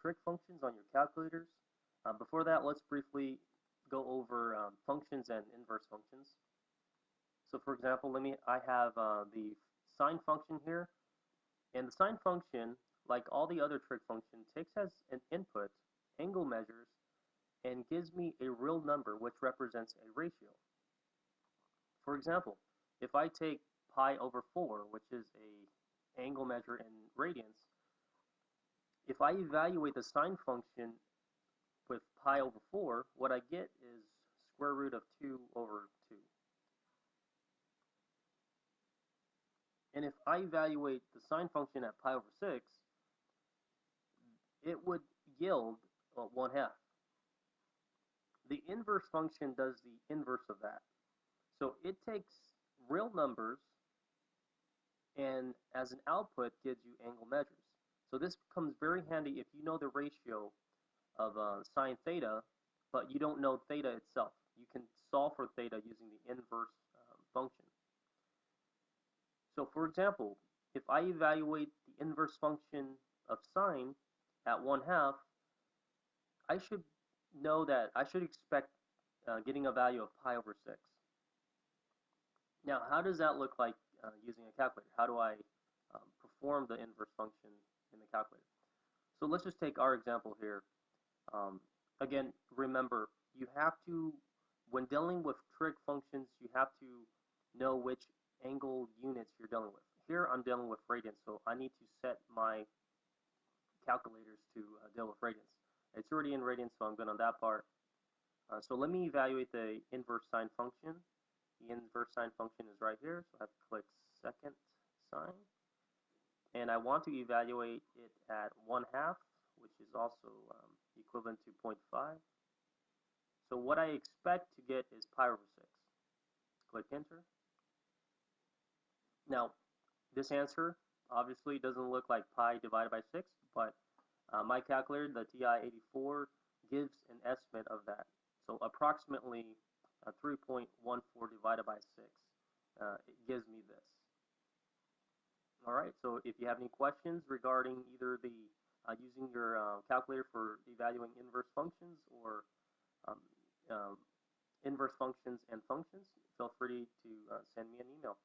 trig functions on your calculators. Before that, let's briefly go over functions and inverse functions. So for example, I have the sine function here, and the sine function, like all the other trig functions, takes as an input angle measures and gives me a real number which represents a ratio. For example, if I take pi over 4, which is a angle measure in radians, if I evaluate the sine function with pi over 4, what I get is square root of 2 over 2. And if I evaluate the sine function at pi over 6, it would yield 1/2. The inverse function does the inverse of that. So it takes real numbers and as an output gives you angle measures. So this comes very handy if you know the ratio of sine theta, but you don't know theta itself. You can solve for theta using the inverse function. So for example, if I evaluate the inverse function of sine at 1/2, I should know that I should expect getting a value of pi over 6. Now, how does that look like using a calculator? How do I perform the inverse function in the calculator? So let's just take our example here. Again, remember, you have to, when dealing with trig functions, you have to know which angle units you're dealing with. Here I'm dealing with radians, so I need to set my calculators to deal with radians. It's already in radians, so I'm good on that part. So let me evaluate the inverse sine function. The inverse sine function is right here, so I have to click second sine. And I want to evaluate it at 1/2, which is also equivalent to 0.5. So what I expect to get is pi over 6. Click enter. Now, this answer obviously doesn't look like pi divided by 6, but my calculator, the TI-84, gives an estimate of that. So approximately 3.14 divided by 6, it gives me this. All right, so if you have any questions regarding either the using your calculator for evaluating inverse functions or inverse functions and functions, feel free to send me an email.